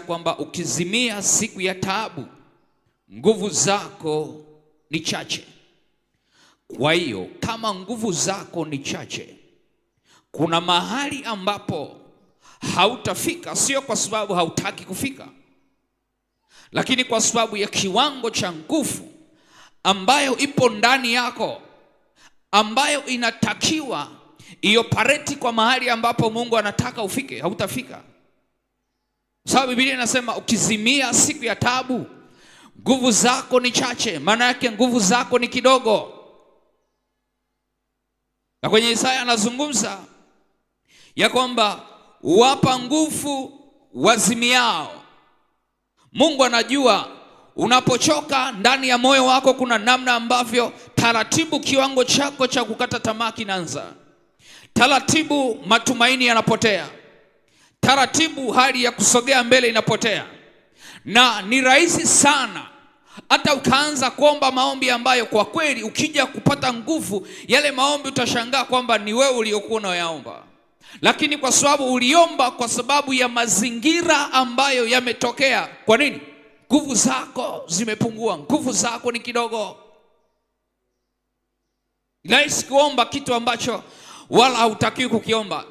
kwamba ukizimia siku ya taabu, nguvu zako ni chache. Kwa hiyo kama nguvu zako ni chache, kuna mahali ambapo hautafika, sio kwa sababu hautaki kufika, lakini kwa sababu ya kiwango cha nguvu ambayo ipo ndani yako, ambayo inatakiwa ioperate kwa mahali ambapo Mungu anataka ufike, hautafika. Sababu Biblia inasema ukizimia siku ya taabu, nguvu zako ni chache. Maana yake nguvu zako ni kidogo. Na kwenye Isaya anazungumza ya kwamba wapa nguvu wazimiao. Mungu anajua unapochoka ndani ya moyo wako kuna namna ambavyo taratibu kiwango chako cha kukata tamaa kinaanza. Taratibu matumaini yanapotea. Taratibu hali ya kusogea mbele inapotea. Na ni rahisi sana hata ukaanza kuomba maombi ambayo kwa kweli ukija kupata nguvu, yale maombi utashangaa kwamba ni wewe uliokuwa unayaomba. Lakini kwa sababu uliomba kwa sababu ya mazingira ambayo yametokea. Kwa nini? Nguvu zako zimepungua, nguvu zako ni kidogo. Rahisi kuomba kitu ambacho wala hautakiwi kukiomba.